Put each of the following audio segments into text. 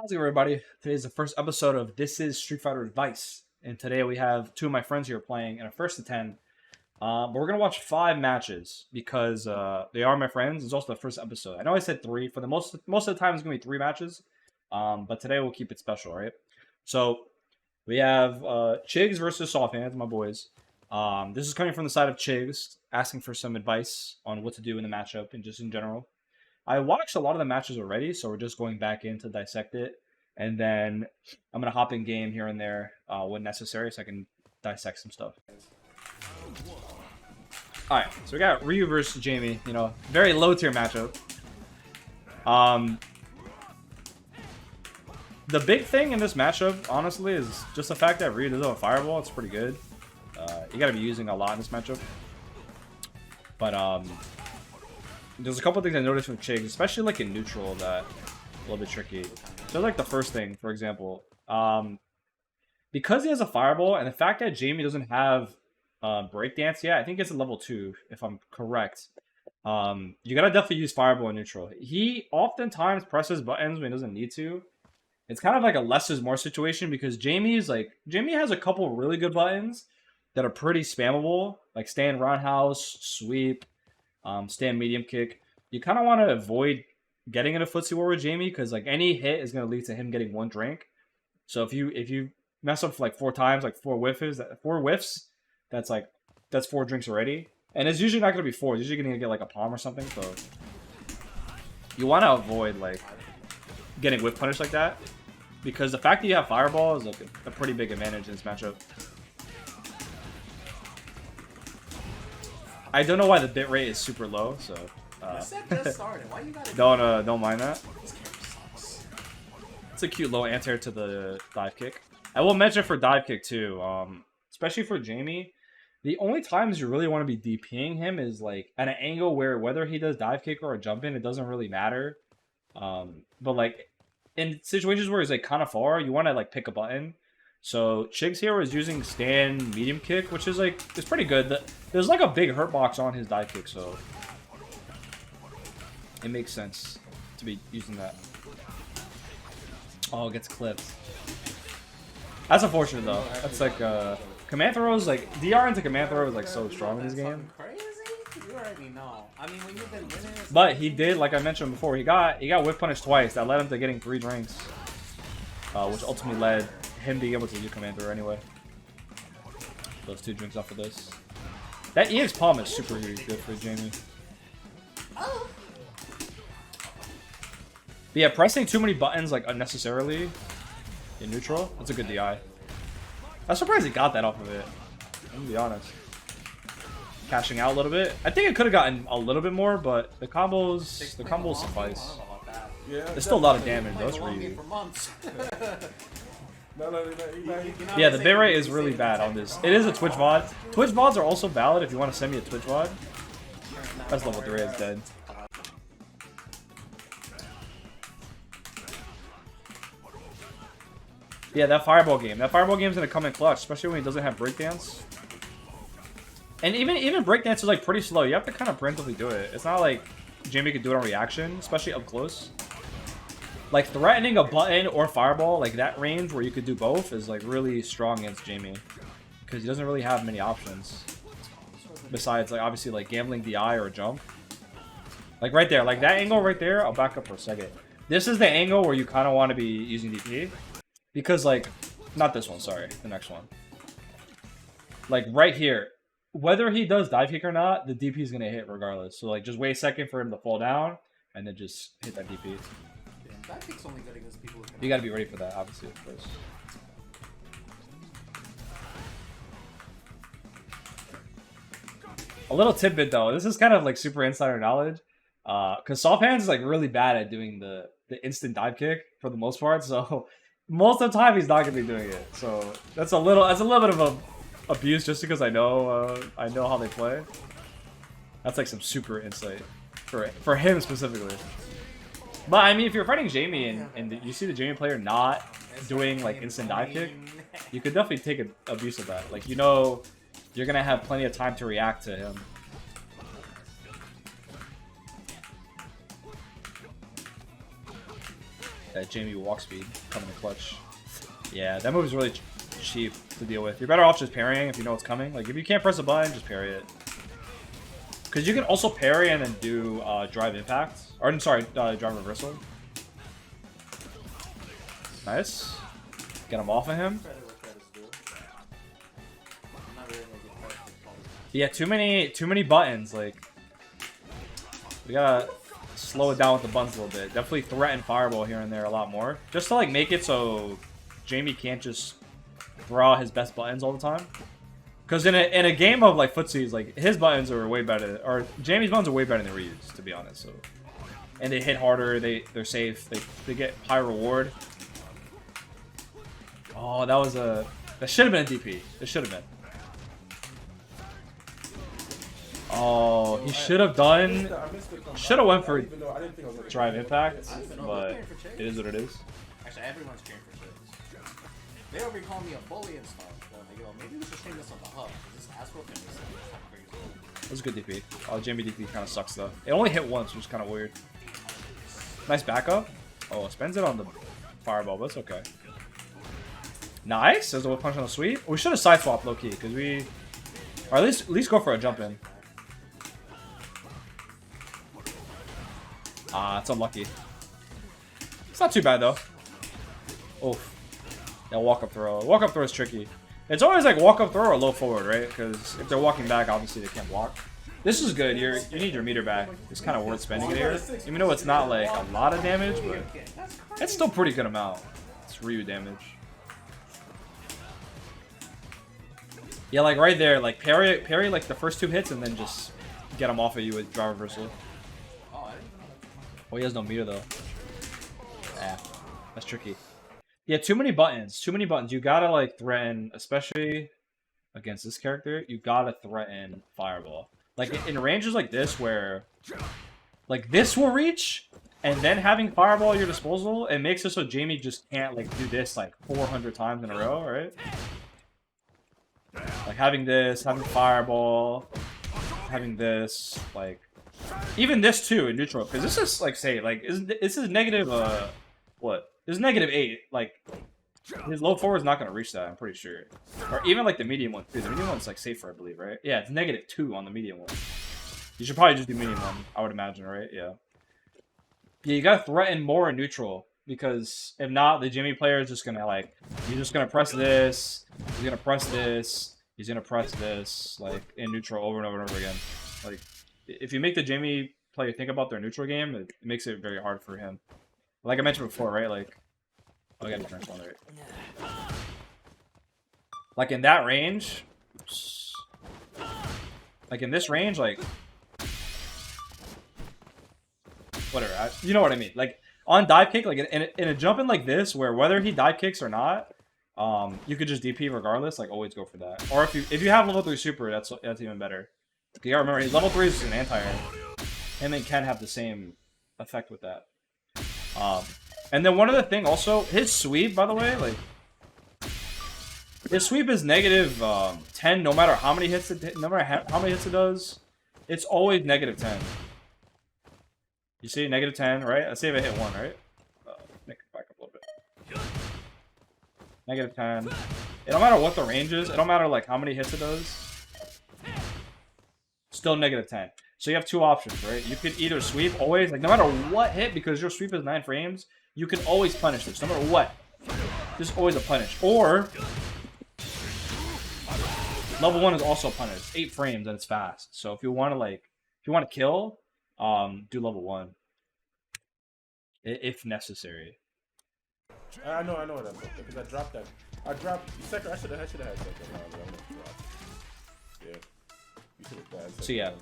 How's it going, everybody? Today's the first episode of This is Street Fighter Advice, and today we have two of my friends here playing in a first to 10. But we're gonna watch 5 matches because they are my friends. It's also the first episode. I know I said three for the most of the time. It's gonna be 3 matches, but today we'll keep it special, right? So we have Chigs versus Softhands, my boys. This is coming from the side of Chigs, asking for some advice on what to do in the matchup and just in general. I watched a lot of the matches already, so we're just going back in to dissect it, and then I'm gonna hop in game here and there when necessary, so I can dissect some stuff. All right, so we got Ryu versus Jamie. You know, very low tier matchup. The big thing in this matchup, honestly, is just the fact that Ryu does have a fireball. It's pretty good. You gotta be using a lot in this matchup, but there's a couple things I noticed with Chigs, especially like in neutral, that a little bit tricky. So like the first thing, for example, because he has a fireball and the fact that Jamie doesn't have breakdance yet, I think it's a level 2 if I'm correct. You gotta definitely use fireball in neutral. He oftentimes presses buttons when he doesn't need to. It's kind of like a less is more situation because Jamie has a couple really good buttons that are pretty spammable, like stand roundhouse, sweep, stand medium kick. You kind of want to avoid getting in a footsie war with Jamie because like any hit is going to lead to him getting 1 drink. So if you mess up for like 4 times, like 4 whiffs, that's 4 drinks already. And it's usually not going to be 4. It's usually going to get like a palm or something. So you want to avoid like getting whiff punished like that because the fact that you have fireball is like a pretty big advantage in this matchup. I don't know why the bit rate is super low, so just started. Why you gotta don't mind that. This character sucks. It's a cute low anti to the dive kick. I will mention for dive kick too, especially for Jamie. The only times you really want to be DPing him is like at an angle where whether he does dive kick or a jump in, it doesn't really matter. But like in situations where he's like kind of far, you want to like pick a button. So Chigs here is using stand medium kick, which is like it's pretty good. There's like a big hurt box on his dive kick, so it makes sense to be using that. Oh, it gets clipped. That's unfortunate though. That's like command throws, like DR into command throw is like so strong in this game. Crazy? You already know. I mean, when you've been winning, But he did, like I mentioned before, he got whip punished twice. That led him to getting 3 drinks, which ultimately led him being able to do command throw anyway. Those 2 drinks off of this. That EX palm is super good for Jamie. But yeah, pressing too many buttons like unnecessarily in neutral, that's a good DI. I'm surprised he got that off of it. I'm gonna be honest. Cashing out a little bit. I think it could have gotten a little bit more, but the combos suffice. Yeah, There's still a lot of damage though. That's really. Yeah, the bitrate is really bad on this. It is a Twitch VOD. Twitch VODs are also valid if you want to send me a Twitch VOD. That's level 3, it's dead. Yeah, that fireball game. That fireball game's gonna come in clutch, especially when he doesn't have breakdance. And even breakdance is like pretty slow. You have to kind of preemptively do it. It's not like Jamie could do it on reaction, especially up close. Like threatening a button or fireball, like that range where you could do both, is like really strong against Jamie, because he doesn't really have many options besides like obviously like gambling DI or a jump. Like right there, like that angle right there. I'll back up for a second. This is the angle where you kind of want to be using DP, because like not this one, sorry, the next one. Like right here, whether he does dive kick or not, the DP is gonna hit regardless. So like just wait a second for him to fall down and then just hit that DP. That kick's only good against people who You gotta be ready for that, obviously, of course. A little tidbit though, this is kind of like super insider knowledge. Because Softhands is like really bad at doing the instant dive kick for the most part, so most of the time he's not gonna be doing it. So that's a little bit of a abuse just because I know how they play. That's like some super insight for him specifically. But I mean, if you're fighting Jamie and you see the Jamie player not doing like instant dive kick, you could definitely take abuse of that. Like, you know, you're gonna have plenty of time to react to him. That Jamie walk speed coming in clutch. Yeah, that move is really cheap to deal with. You're better off just parrying if you know what's coming. Like, if you can't press a button, just parry it. Because you can also parry and then do drive impact. Or, I'm sorry, drive reversal. Nice. Get him off of him. Yeah, too many buttons. Like, we gotta slow it down with the buttons a little bit. Definitely threaten Fireball here and there a lot more. Just to, like, make it so Jamie can't just throw out his best buttons all the time. Because in a game of, like, footsies, like, his buttons are way better, or Jamie's buttons are way better than Ryu's, to be honest. So, and they hit harder, they're safe, they get high reward. Oh, that should have been a DP. It should have been. Oh, he should have done. Should have went for drive impact, but it is what it is. Actually, everyone's cheering for Chase. They already call me a bully and stuff. Like, yo, maybe we should stream this on the hub. This Astro thing is kind of crazy. That was a good DP. Oh, Jamie DP kind of sucks though. It only hit once, which is kind of weird. Nice backup. Oh, spends it on the fireball, but it's okay. Nice. There's a whip punch on the sweep. We should have side swapped low key because we, or at least go for a jump in. Ah, it's unlucky. It's not too bad though. Oh, that walk up throw. Walk up throw is tricky. It's always like walk up throw or low forward, right? Because if they're walking back, obviously they can't block. This is good. You need your meter back. It's kind of worth spending it here, even though it's not like a lot of damage, but it's still pretty good amount. It's Ryu damage. Yeah, like right there, like parry like the first 2 hits and then just get him off of you with drive reversal. Oh, he has no meter though. Yeah, that's tricky. Yeah, too many buttons. Too many buttons. You gotta like threaten, especially against this character. You gotta threaten Fireball. Like in ranges like this, where like this will reach, and then having Fireball at your disposal, it makes it so Jamie just can't like do this like 400 times in a row, right? Like having this, having Fireball, having this, like. Even this too in neutral, because this is like say like this is negative what? This is -8. Like his low forward is not gonna reach that, I'm pretty sure. Or even like the medium one too. The medium one's like safer, I believe, right? Yeah, it's -2 on the medium one. You should probably just do medium one, I would imagine, right? Yeah. Yeah, you gotta threaten more in neutral, because if not, the Jimmy player is just gonna like he's just gonna press this, he's gonna press this, he's gonna press this, like in neutral over and over and over again. Like if you make the Jamie player think about their neutral game, it makes it very hard for him. Like I mentioned before, right? Like, oh, I got a turn on right. Like in that range, oops. Like in this range, like whatever. You know what I mean? Like on dive kick, like in a jump in like this, where whether he dive kicks or not, you could just DP regardless. Like always go for that. Or if you have level 3 super, that's even better. You gotta remember, his level 3 is an anti-air. Him and Ken have the same effect with that. And then one other thing also, his sweep, by the way, like his sweep is -10 no matter how many hits it does. It's always -10. You see, -10, right? Let's see if I hit 1, right? Make it back up a little bit. -10. It don't matter what the range is. It don't matter like how many hits it does. Still -10. So you have 2 options, right? You could either sweep always, like no matter what hit, because your sweep is 9 frames, you can always punish this, no matter what. There's always a punish. Or level 1 is also punished. 8 frames and it's fast. So if you want to kill, do level 1. If necessary. I know what I'm doing, because I dropped that. I should have had second. Yeah. So yeah,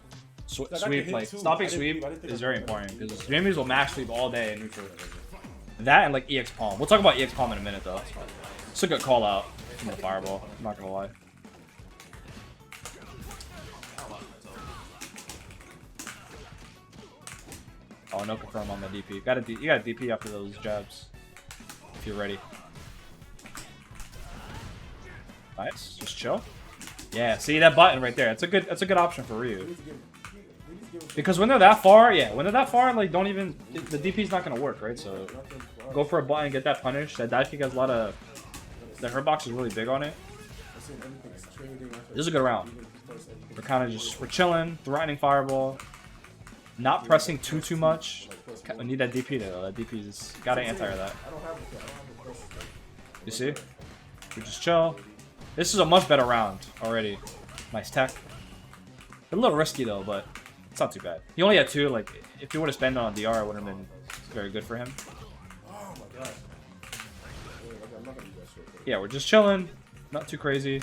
sweep, like stopping sweep is very important because Jamie's will max sweep all day in neutral. That and like EX Palm. We'll talk about EX Palm in a minute though. It's a good call out from the Fireball. I'm not gonna lie. Oh, no confirm on the DP. You gotta DP after those jabs if you're ready. Nice, just chill. Yeah, see that button right there. That's a good option for Ryu. Because when they're that far, like don't even the DP's not gonna work, right? So go for a button, get that punish. That dive kick has a lot of. The hurt box is really big on it. This is a good round. We're kind of just we're chilling, threatening fireball, not pressing too much. We need that DP though. That DP is gotta anti-air that. You see? We just chill. This is a much better round already. Nice tech. A little risky though, but it's not too bad. He only had 2. Like if he would have spent on DR, it would have been very good for him. Oh my god. Yeah, we're just chilling. Not too crazy.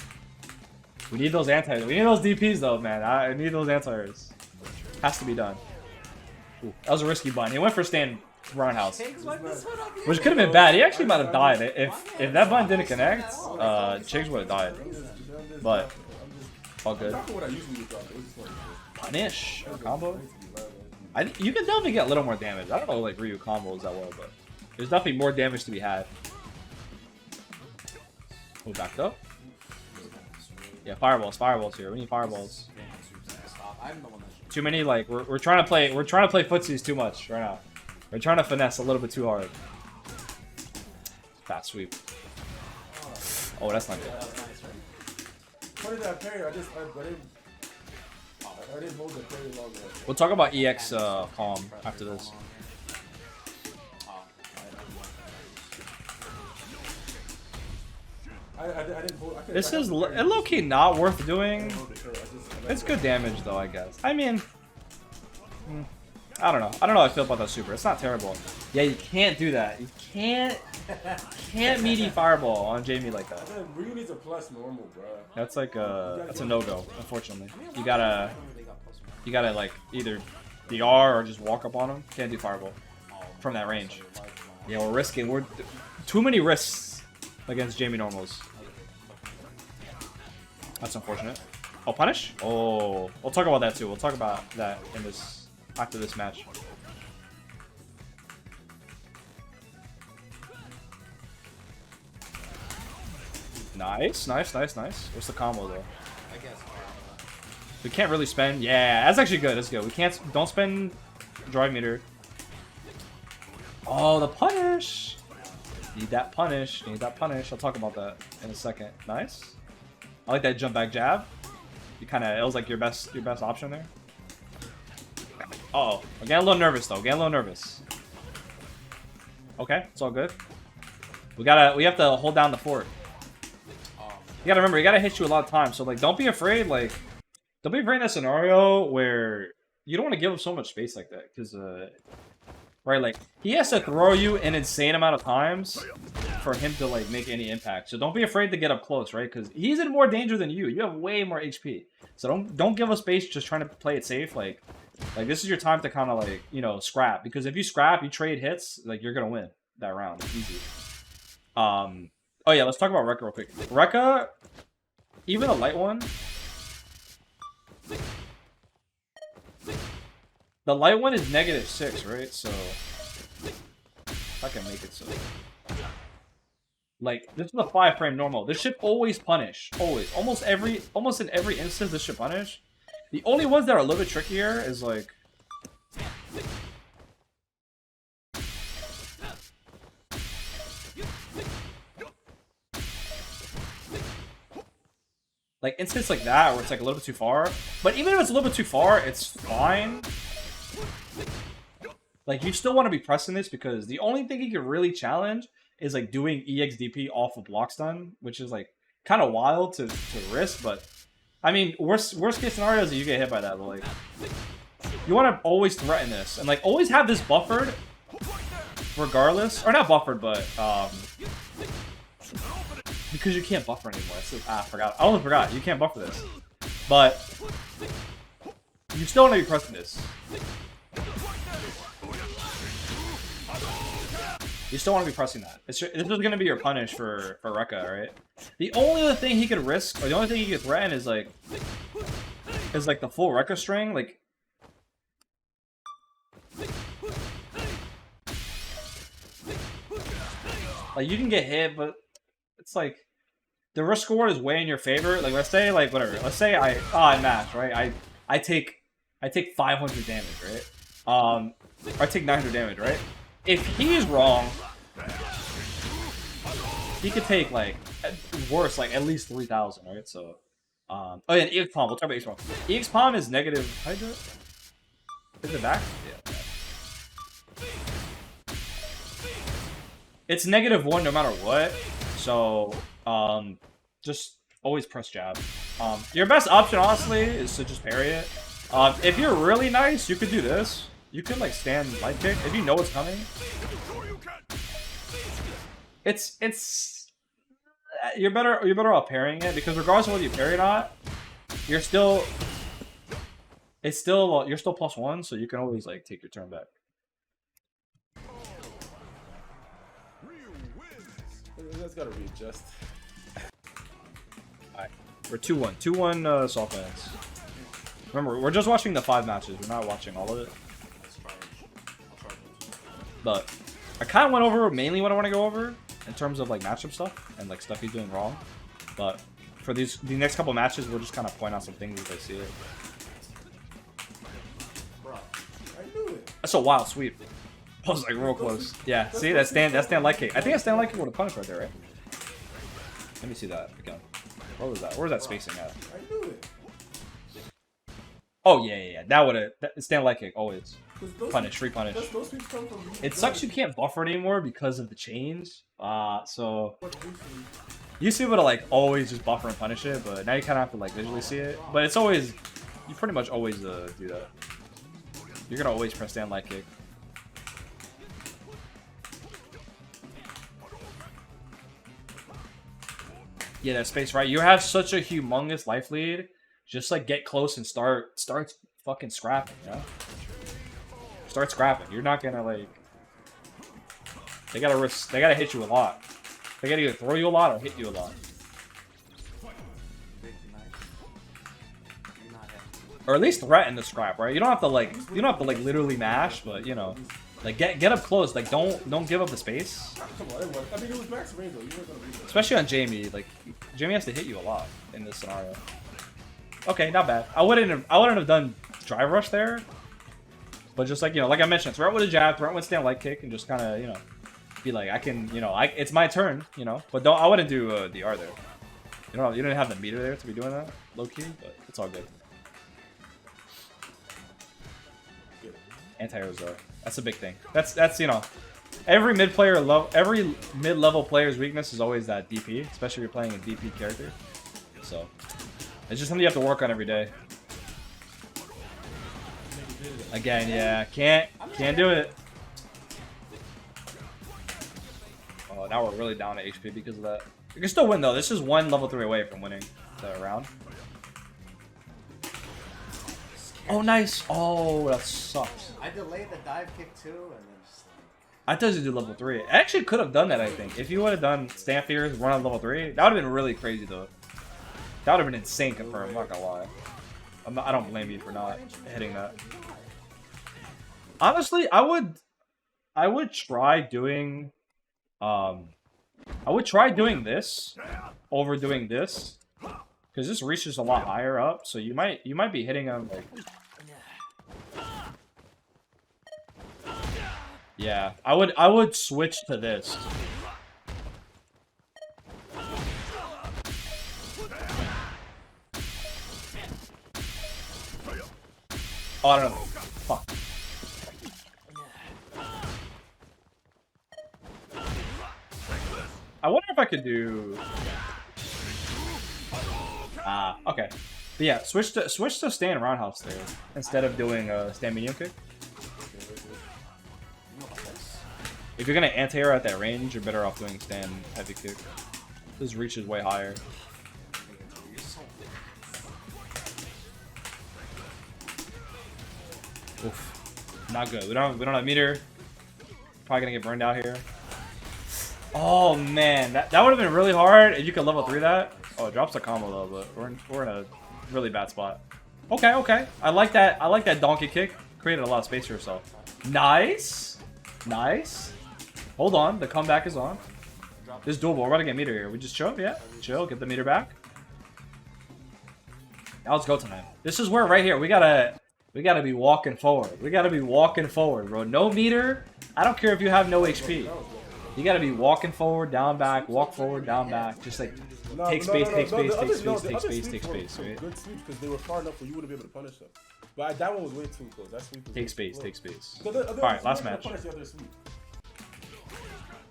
We need those anti. We need those DPs though, man. I need those anti-airs. Has to be done. Ooh, that was a risky button. He went for stand roundhouse, which could have been bad. He actually might have died if that button didn't connect. Chigs would have died, but all good. Punish combo. You can definitely get a little more damage. I don't know like Ryu combos that well, but there's definitely more damage to be had. Oh, backed up. Yeah, fireballs here. We need fireballs. Too many, like we're trying to play footsies too much right now. We're trying to finesse a little bit too hard. Fast sweep. Oh, that's not good. What did I parry? I didn't hold the parry long enough. We'll talk about EX Palm after this. I didn't hold. This is low-key not worth doing. It's good damage though, I guess. I mean, I don't know. I don't know how I feel about that super. It's not terrible. Yeah, you can't do that. You can't meaty fireball on Jamie like that. Ryu needs a plus normal, bro. That's like that's a no-go, unfortunately. You gotta like either DR or just walk up on him. Can't do fireball from that range. Yeah, we're risking. We're too many risks against Jamie normals. That's unfortunate. Oh, punish? Oh, we'll talk about that too. We'll talk about that in this after this match. Nice. What's the combo though? I guess. We can't really spend. Yeah, that's actually good. That's good. We can't. Don't spend drive meter. Oh, the punish. Need that punish. I'll talk about that in a second. Nice. I like that jump back jab. You kind of, it was like your best option there. Uh oh, I'm getting a little nervous though. Okay, it's all good. We have to hold down the fort. You gotta remember, he gotta hit you a lot of times. So like, don't be afraid. Like, don't be afraid in a scenario where you don't want to give up so much space like that, because right, like he has to throw you an insane amount of times for him to like make any impact. So don't be afraid to get up close, right? Because he's in more danger than you. You have way more HP. So don't give up space just trying to play it safe. Like this is your time to kind of like, you know, scrap. Because if you scrap, you trade hits, like you're gonna win that round. Easy. Oh yeah, let's talk about Rekka real quick. Rekka, even a light one. The light one is -6, right? So if I can make it so. Like, this is a 5-frame normal. This should always punish. Always. Almost in every instance this should punish. The only ones that are a little bit trickier is like instance like that where it's like a little bit too far. But even if it's a little bit too far, it's fine. Like, you still want to be pressing this because the only thing you can really challenge is like doing EXDP off of block stun, which is like kind of wild to risk. But I mean, worst case scenario is that you get hit by that. But like, you want to always threaten this and like always have this buffered, regardless, or not buffered, but because you can't buffer anymore. I forgot. I almost forgot. You can't buffer this, but you still want to be pressing this. You still want to be pressing that. This is going to be your punish for Rekka, right? The only other thing he could risk, or the only thing he could threaten is like the full Rekka string. Like, you can get hit, but it's like the risk reward is way in your favor. Like, let's say like whatever. Let's say I match, right? I take 500 damage, right? Or I take 900 damage, right? If he's wrong, He could take like at worse, like at least 3,000, right? So, oh yeah, and EX Palm. We'll talk about EX Palm. EX Palm is negative. How do you do it? Is it back? Yeah. It's -1 no matter what. So, just always press jab. Your best option, honestly, is to just parry it. If you're really nice, you could do this. You could like stand light kick if you know it's coming. It's you're better off parrying it because regardless of whether you parry or not, you're still you're still +1, so you can always like take your turn back. That's gotta readjust. Alright, we're 2-1. 2-1 soft hands. Remember, we're just watching the 5 matches. We're not watching all of it. But I kind of went over mainly what I want to go over in terms of like matchup stuff and like stuff he's doing wrong. But for the next couple matches, we'll just kind of point out some things as I see it. Bro, I knew it. That's a wild sweep. I was like real close. Yeah, see that stand light kick. I think that stand light kick would have punished right there, right? Let me see that again. What was that? Where was that spacing at? I knew it. Oh yeah. That would have stand light kick always. Punish, repunish. Those sweeps come from It sucks you can't buffer anymore because of the change. So you used to be able to like always just buffer and punish it, but now you kind of have to like visually see it. But it's always, you pretty much always do that. You're gonna always press stand light kick. Yeah, that space right. You have such a humongous life lead. Just like get close and start fucking scrapping, you know? Start scrapping. You're not gonna like. They gotta hit you a lot. They gotta either throw you a lot or hit you a lot. Or at least threaten the scrap, right? You don't have to like literally mash, but you know, like get up close. Like don't give up the space. Come on, I mean, it was max range though. You weren't gonna read it. Especially on Jamie. Like Jamie has to hit you a lot in this scenario. Okay, not bad. I wouldn't have done drive rush there, but just like, you know, like I mentioned, throw it with a jab, throw it with stand light kick, and just kind of, you know, be like, I can, you know, it's my turn, you know. But I wouldn't do DR there. You didn't have the meter there to be doing that, low key, but it's all good. Anti-airs though, that's a big thing. That's you know, every mid-level player's weakness is always that DP, especially if you're playing a DP character. So it's just something you have to work on every day. Again, yeah, can't do it. Oh, now we're really down to HP because of that. We can still win though. This is one level 3 away from winning the round. Oh, nice. Oh, that sucks. I delayed the dive kick too, and then just like... I thought you did level 3. I actually could have done that, I think. If you would have done Stamp Fears, run on level 3, that would have been really crazy though. That would have been insane confirmed, I'm not gonna lie. I don't blame you for not hitting that. Honestly, I would try doing this over doing this, because this reaches a lot higher up, so you might be hitting them like. Yeah, I would switch to this. Oh, I don't know. Fuck. I wonder if I could do. Okay. But yeah, switch to stand roundhouse there instead of doing a stand medium kick. If you're gonna anti-air at that range, you're better off doing stand heavy kick. This reach is way higher. Oof. Not good. We don't have meter. Probably gonna get burned out here. Oh man, that would have been really hard if you could level 3 that. Oh, it drops the combo though, but we're in a really bad spot. Okay. I like that donkey kick. Created a lot of space for yourself. Nice. Hold on, the comeback is on. This doable. We're about to get meter here. We just chill, yeah. Chill, get the meter back. Now let's go tonight. This is where right here we gotta be walking forward. We gotta be walking forward, bro. No meter. I don't care if you have no HP. You gotta be walking forward, down, back, walk forward, down, back. Just like take space, take space, take space, take space, take space, right? Good sweeps because they were far enough where you wouldn't be able to punish them. But that one was way too close. That sweep was Take space, take space. So Alright, last match. Punish the other sweep.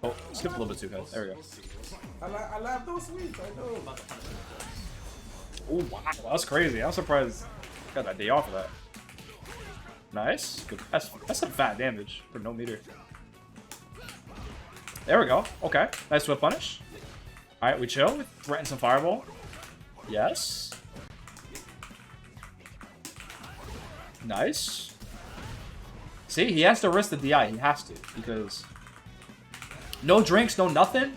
Oh, skipped a little bit too fast. There we go. I laughed those sweeps. I know. Oh wow, that's crazy. I'm surprised I got that day off of that. Nice. Good. That's some fat damage for no meter. There we go. Okay. Nice whip punish. Alright, we chill. We threaten some fireball. Yes. Nice. See, he has to risk the DI. He has to. Because no drinks, no nothing.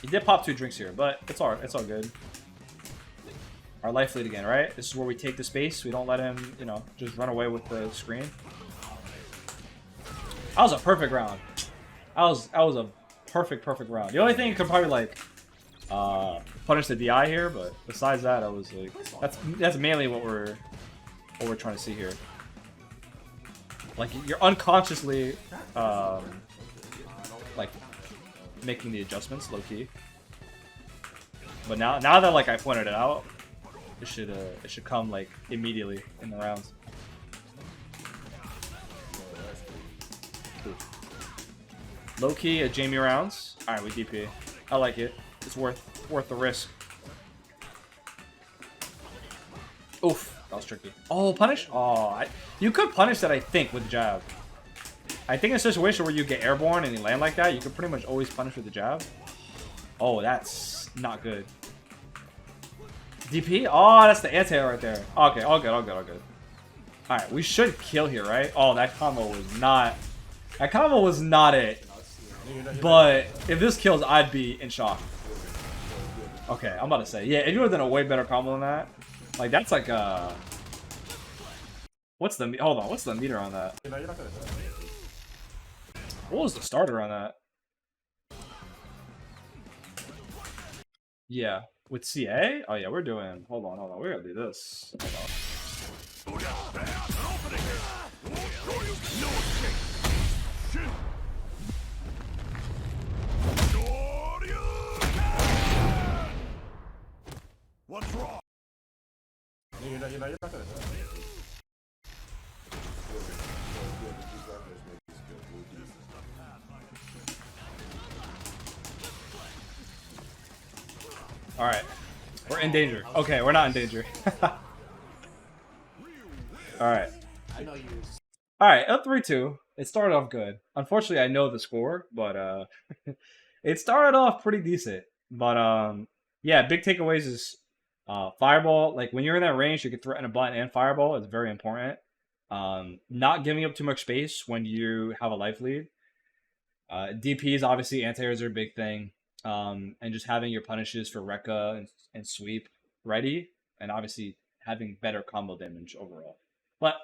He did pop 2 drinks here, but it's all good. Our life lead again, right? This is where we take the space. We don't let him, you know, just run away with the screen. That was a perfect round. That was a perfect round. The only thing you could probably like punish the DI here, but besides that, I was like, that's mainly what we're trying to see here. Like you're unconsciously like making the adjustments low key. But now that like I pointed it out, it should come like immediately in the rounds. Low key a Jamie rounds. All right, we DP. I like it. It's worth the risk. Oof, that was tricky. Oh, punish. Oh, you could punish that, I think, with the jab. I think in a situation where you get airborne and you land like that, you can pretty much always punish with the jab. Oh, that's not good. DP? Oh, that's the anti-air right there. Okay, all good. Alright, we should kill here, right? Oh, that combo was not... That combo was not it. But if this kills, I'd be in shock. Okay, I'm about to say. Yeah, if you would have done a way better combo than that. Like, that's like what's the... Hold on, what's the meter on that? What was the starter on that? Yeah. With CA? Oh yeah, we're doing... Hold on. We're gonna do this. Hold on. What's wrong? You're not gonna Alright. We're in danger. Okay, we're not in danger. Alright. Alright, up 3-2. It started off good. Unfortunately, I know the score, but it started off pretty decent. But yeah, big takeaways is fireball. Like when you're in that range, you can threaten a button and fireball. It's very important. Not giving up too much space when you have a life lead. DPs, obviously, anti-airs are a big thing. And just having your punishes for Rekka and sweep ready, and obviously having better combo damage overall. But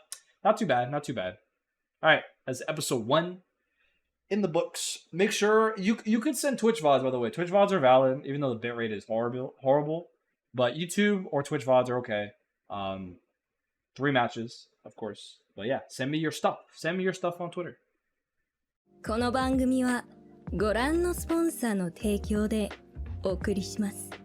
not too bad. Alright, that's episode 1 in the books. Make sure you could send Twitch VODs, by the way. Twitch VODs are valid, even though the bitrate is horrible. But YouTube or Twitch VODs are okay. 3 matches, of course. But yeah, send me your stuff. Send me your stuff on Twitter. この番組はご覧のスポンサーの提供でお送りします。